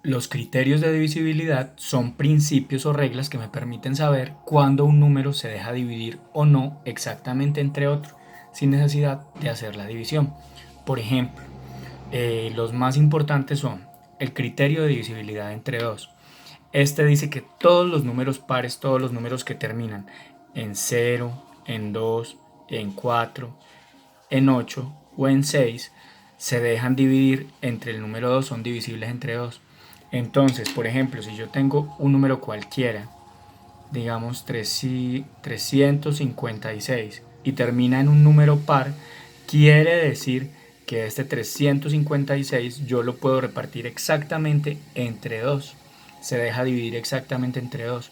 Los criterios de divisibilidad son principios o reglas que me permiten saber cuándo un número se deja dividir o no exactamente entre otro, sin necesidad de hacer la división. Por ejemplo, los más importantes son el criterio de divisibilidad entre 2. Este dice que todos los números pares, todos los números que terminan en 0, en 2, en 4, en 8 o en 6 se dejan dividir entre el número 2, son divisibles entre 2. Entonces, por ejemplo, si yo tengo un número cualquiera, digamos 356, y termina en un número par, quiere decir que este 356 yo lo puedo repartir exactamente entre 2. Se deja dividir exactamente entre 2.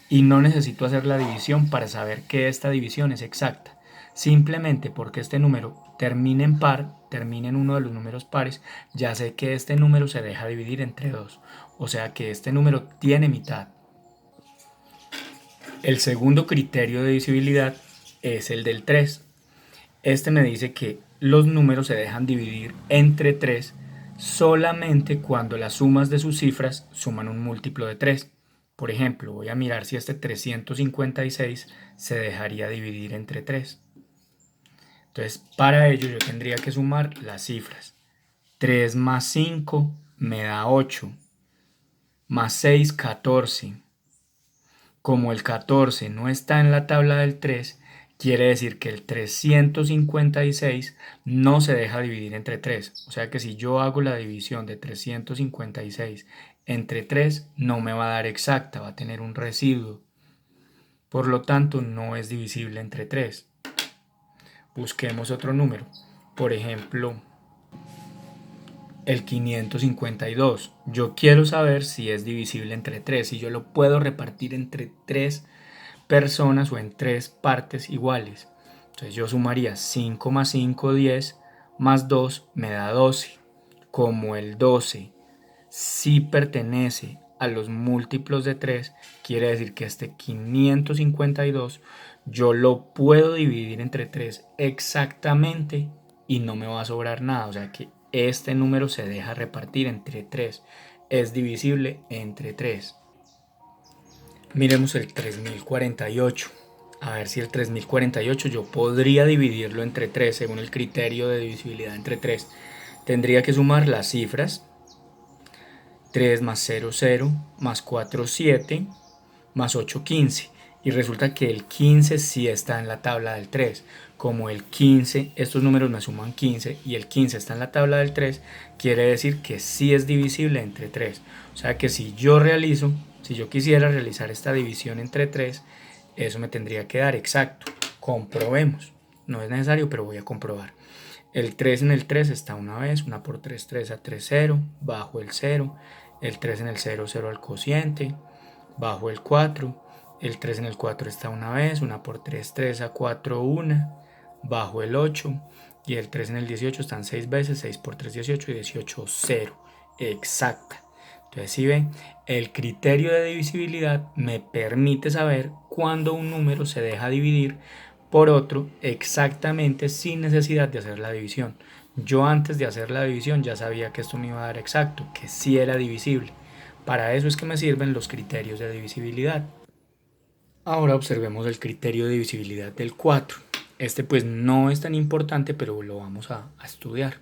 Y no necesito hacer la división para saber que esta división es exacta. Simplemente porque este número termine en par, termine en uno de los números pares, ya sé que este número se deja dividir entre 2. O sea que este número tiene mitad. El segundo criterio de divisibilidad es el del 3. Este me dice que los números se dejan dividir entre 3 solamente cuando las sumas de sus cifras suman un múltiplo de 3. Por ejemplo, voy a mirar si este 356 se dejaría dividir entre 3. Entonces, para ello yo tendría que sumar las cifras. 3 más 5 me da 8, más 6, 14. Como el 14 no está en la tabla del 3, quiere decir que el 356 no se deja dividir entre 3. O sea que si yo hago la división de 356 entre 3, no me va a dar exacta, va a tener un residuo. Por lo tanto, no es divisible entre 3. Busquemos otro número. Por ejemplo, el 552. Yo quiero saber si es divisible entre 3, si yo lo puedo repartir entre 3 personas o en 3 partes iguales. Entonces yo sumaría 5 más 5, 10, más 2 me da 12. Como el 12 sí pertenece a los múltiplos de 3, quiere decir que este 552 yo lo puedo dividir entre 3 exactamente y no me va a sobrar nada. O sea que este número se deja repartir entre 3. Es divisible entre 3. Miremos el 3048. A ver si el 3048 yo podría dividirlo entre 3 según el criterio de divisibilidad entre 3. Tendría que sumar las cifras. 3 más 0, 0, más 4, 7, más 8, 15. Y resulta que el 15 sí está en la tabla del 3. Como el 15, estos números me suman 15 y el 15 está en la tabla del 3, quiere decir que sí es divisible entre 3. O sea que si yo quisiera realizar esta división entre 3, eso me tendría que dar exacto. Comprobemos. No es necesario, pero voy a comprobar. El 3 en el 3 está una vez, 1 por 3, 3 a 3, 0, bajo el 0. El 3 en el 0, 0 al cociente, bajo el 4. El 3 en el 4 está una vez, 1 por 3, 3 a 4, 1, bajo el 8. Y el 3 en el 18 están 6 veces, 6 por 3, 18 y 18, 0. Exacta. Entonces, si ven, el criterio de divisibilidad me permite saber cuándo un número se deja dividir por otro exactamente sin necesidad de hacer la división. Yo antes de hacer la división ya sabía que esto me iba a dar exacto, que sí era divisible. Para eso es que me sirven los criterios de divisibilidad. Ahora observemos el criterio de divisibilidad del 4. Este pues no es tan importante, pero lo vamos a estudiar.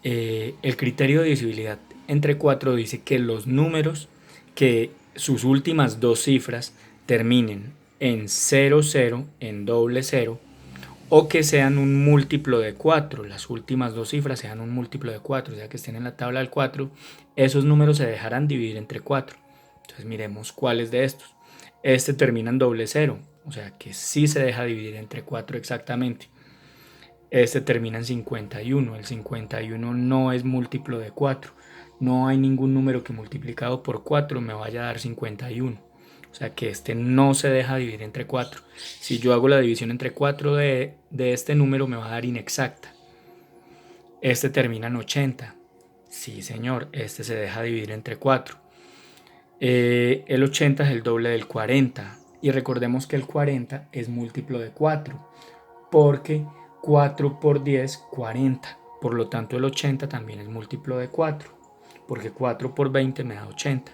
El criterio de divisibilidad entre 4 dice que los números que sus últimas dos cifras terminen en 0, 0, en doble 0, o que sean un múltiplo de 4, las últimas dos cifras sean un múltiplo de 4, o sea que estén en la tabla del 4, esos números se dejarán dividir entre 4. Entonces miremos cuáles de estos. Este termina en doble 0, o sea que sí se deja dividir entre 4 exactamente. Este termina en 51, el 51 no es múltiplo de 4. No hay ningún número que multiplicado por 4 me vaya a dar 51. O sea que este no se deja dividir entre 4. Si yo hago la división entre 4 de este número me va a dar inexacta. Este termina en 80. Sí, señor, este se deja dividir entre 4. El 80 es el doble del 40. Y recordemos que el 40 es múltiplo de 4. Porque 4 por 10, 40. Por lo tanto, el 80 también es múltiplo de 4. porque 4 por 20 me da 80.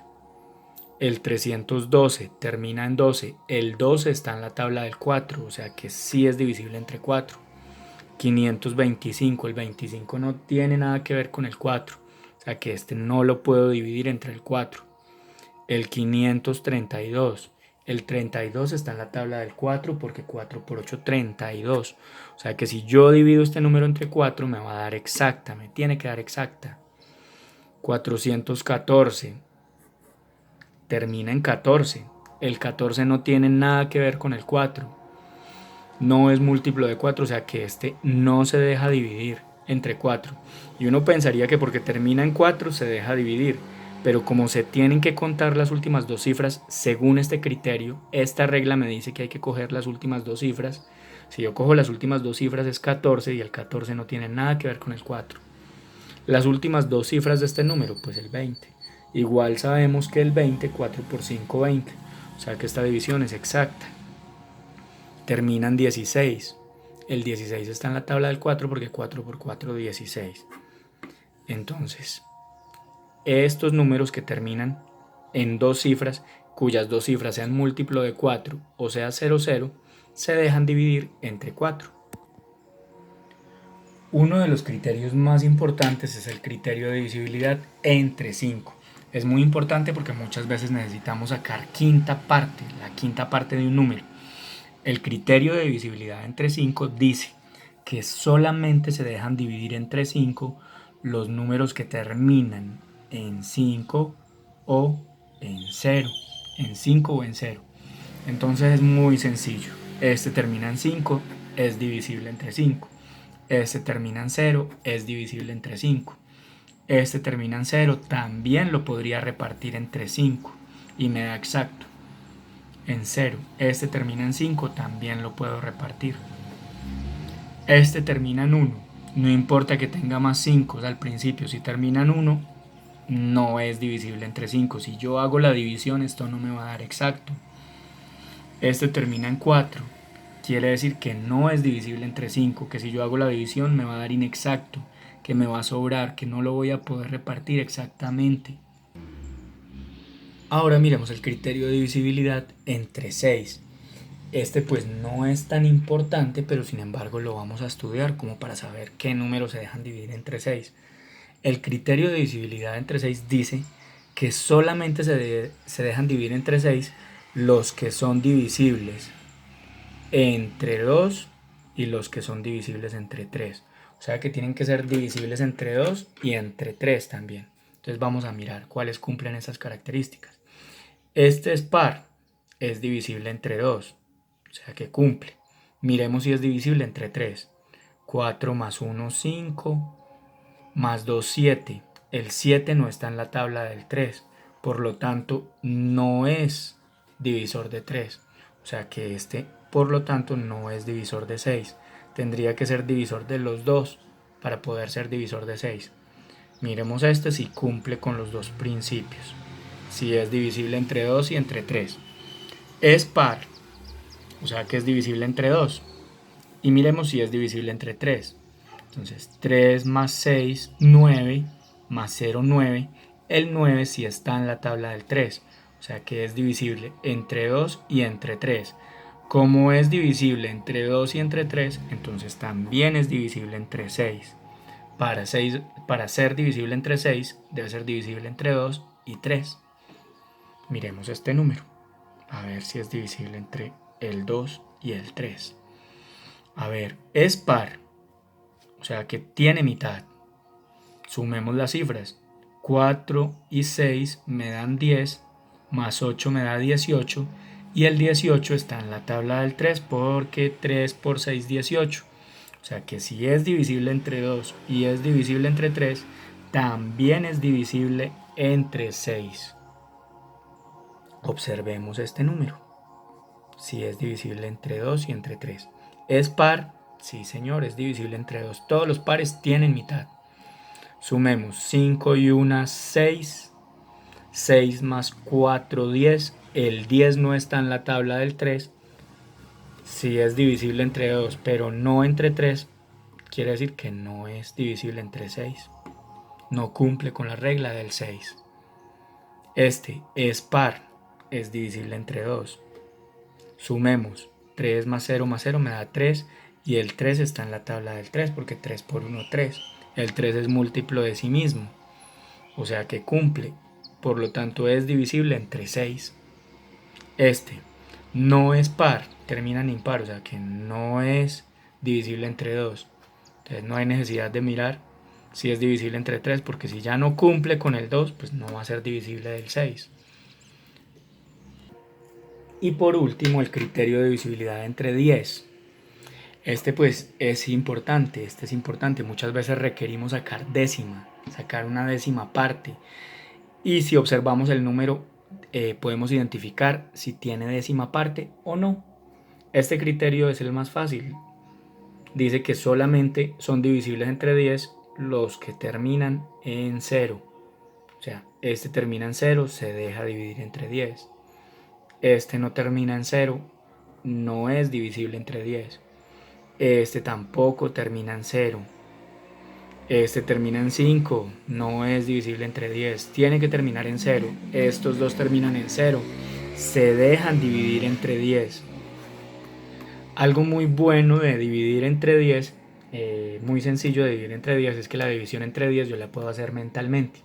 El 312 termina en 12. El 12 está en la tabla del 4, o sea que sí es divisible entre 4. 525, el 25 no tiene nada que ver con el 4, o sea que este no lo puedo dividir entre el 4. El 532, el 32 está en la tabla del 4 porque 4 por 8, 32. O sea que si yo divido este número entre 4 me va a dar exacta, me tiene que dar exacta. 414 termina en 14. El 14 no tiene nada que ver con el 4. No es múltiplo de 4, o sea que este no se deja dividir entre 4. Y uno pensaría que porque termina en 4 se deja dividir, pero como se tienen que contar las últimas dos cifras según este criterio, esta regla me dice que hay que coger las últimas dos cifras. Si yo cojo las últimas dos cifras es 14 y el 14 no tiene nada que ver con el 4. Las últimas dos cifras de este número, pues el 20. Igual sabemos que el 20, 4 por 5, 20. O sea que esta división es exacta. Termina en 16. El 16 está en la tabla del 4 porque 4 por 4, 16. Entonces, estos números que terminan en dos cifras, cuyas dos cifras sean múltiplo de 4 o sea 0, 0, se dejan dividir entre 4. Uno de los criterios más importantes es el criterio de divisibilidad entre 5. Es muy importante porque muchas veces necesitamos sacar la quinta parte de un número. El criterio de divisibilidad entre 5 dice que solamente se dejan dividir entre 5 los números que terminan en 5 o en 0. En 5 o en 0. Entonces es muy sencillo. Este termina en 5, es divisible entre 5. Este termina en 0, es divisible entre 5. Este termina en 0, también lo podría repartir entre 5 y me da exacto. En 0, este termina en 5, también lo puedo repartir. Este termina en 1, no importa que tenga más 5 al principio, si termina en 1, no es divisible entre 5. Si yo hago la división, esto no me va a dar exacto. Este termina en 4, quiere decir que no es divisible entre 5, que si yo hago la división me va a dar inexacto, que me va a sobrar, que no lo voy a poder repartir exactamente. Ahora miremos el criterio de divisibilidad entre 6. Este pues no es tan importante, pero sin embargo lo vamos a estudiar como para saber qué números se dejan dividir entre 6. El criterio de divisibilidad entre 6 dice que solamente se dejan dividir entre 6 los que son divisibles entre 2 y los que son divisibles entre 3. O sea que tienen que ser divisibles entre 2 y entre 3 también. Entonces vamos a mirar cuáles cumplen esas características. Este es par, es divisible entre 2, o sea que cumple. Miremos si es divisible entre 3. 4 más 1, 5, más 2, 7. El 7 no está en la tabla del 3, por lo tanto no es divisor de 3. O sea que este, por lo tanto, no es divisor de 6. Tendría que ser divisor de los dos para poder ser divisor de 6. Miremos este si cumple con los dos principios. Si es divisible entre 2 y entre 3. Es par, o sea que es divisible entre 2. Y miremos si es divisible entre 3. Entonces 3 más 6, 9, más 0, 9. El 9 sí está en la tabla del 3. O sea que es divisible entre 2 y entre 3. Como es divisible entre 2 y entre 3, entonces también es divisible entre 6. Para ser divisible entre 6, debe ser divisible entre 2 y 3. Miremos este número, a ver si es divisible entre el 2 y el 3. A ver, es par, o sea que tiene mitad. Sumemos las cifras. 4 y 6 me dan 10, más 8 me da 18, y el 18 está en la tabla del 3 porque 3 por 6, 18. O sea que si es divisible entre 2 y es divisible entre 3, también es divisible entre 6. Observemos este número. Si es divisible entre 2 y entre 3. ¿Es par? Sí, señor, es divisible entre 2. Todos los pares tienen mitad. Sumemos 5 y 1, 6. 6 más 4, 10. El 10 no está en la tabla del 3. Si es divisible entre 2, pero no entre 3, quiere decir que no es divisible entre 6. no cumple con la regla del 6. Este es par, es divisible entre 2. Sumemos 3 más 0 me da 3 y el 3 está en la tabla del 3 porque 3 por 1, 3. El 3 es múltiplo de sí mismo, o sea que cumple, por lo tanto es divisible entre 6. Este no es par, termina en impar, o sea que no es divisible entre 2. Entonces no hay necesidad de mirar si es divisible entre 3 porque si ya no cumple con el 2, pues no va a ser divisible del 6. Y por último, el criterio de divisibilidad entre 10. Este pues es importante, muchas veces requerimos sacar décima, sacar una décima parte, y si observamos el número podemos identificar si tiene décima parte o no. Este criterio es el más fácil, dice que solamente son divisibles entre 10 los que terminan en 0, o sea, este termina en 0, se deja dividir entre 10, este no termina en 0, no es divisible entre 10. Este tampoco termina en 0. Este termina en 5. No es divisible entre 10. Tiene que terminar en 0. Estos dos terminan en 0. Se dejan dividir entre 10. Algo muy bueno de dividir entre 10, muy sencillo de dividir entre 10, es que la división entre 10 yo la puedo hacer mentalmente.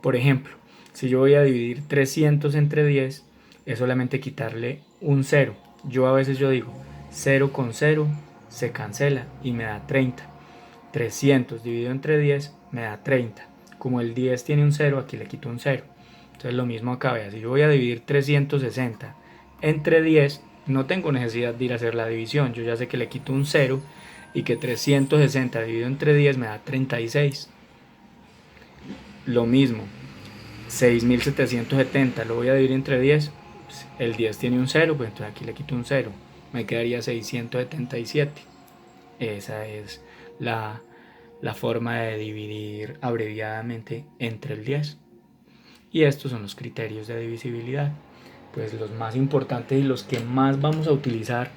Por ejemplo, si yo voy a dividir 300 entre 10, es solamente quitarle un 0. Yo a veces digo 0 con 0 se cancela y me da 30. 300 dividido entre 10 me da 30. Como el 10 tiene un 0, aquí le quito un 0. Entonces lo mismo acá, vea, si yo voy a dividir 360 entre 10, no tengo necesidad de ir a hacer la división. Yo ya sé que le quito un 0 y que 360 dividido entre 10 me da 36. Lo mismo, 6770 lo voy a dividir entre 10, pues el 10 tiene un 0, pues entonces aquí le quito un 0, me quedaría 677. Esa es la forma de dividir abreviadamente entre el 10. Y estos son los criterios de divisibilidad, pues los más importantes y los que más vamos a utilizar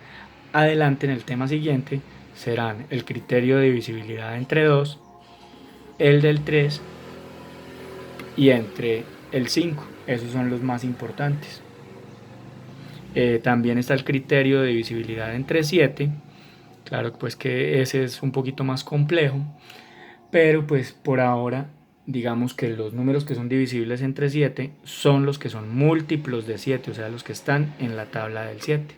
adelante en el tema siguiente serán el criterio de divisibilidad entre 2, el del 3 y entre el 5. Esos son los más importantes. También está el criterio de divisibilidad entre 7. Claro, pues que ese es un poquito más complejo, pero pues por ahora digamos que los números que son divisibles entre 7 son los que son múltiplos de 7, o sea, los que están en la tabla del 7.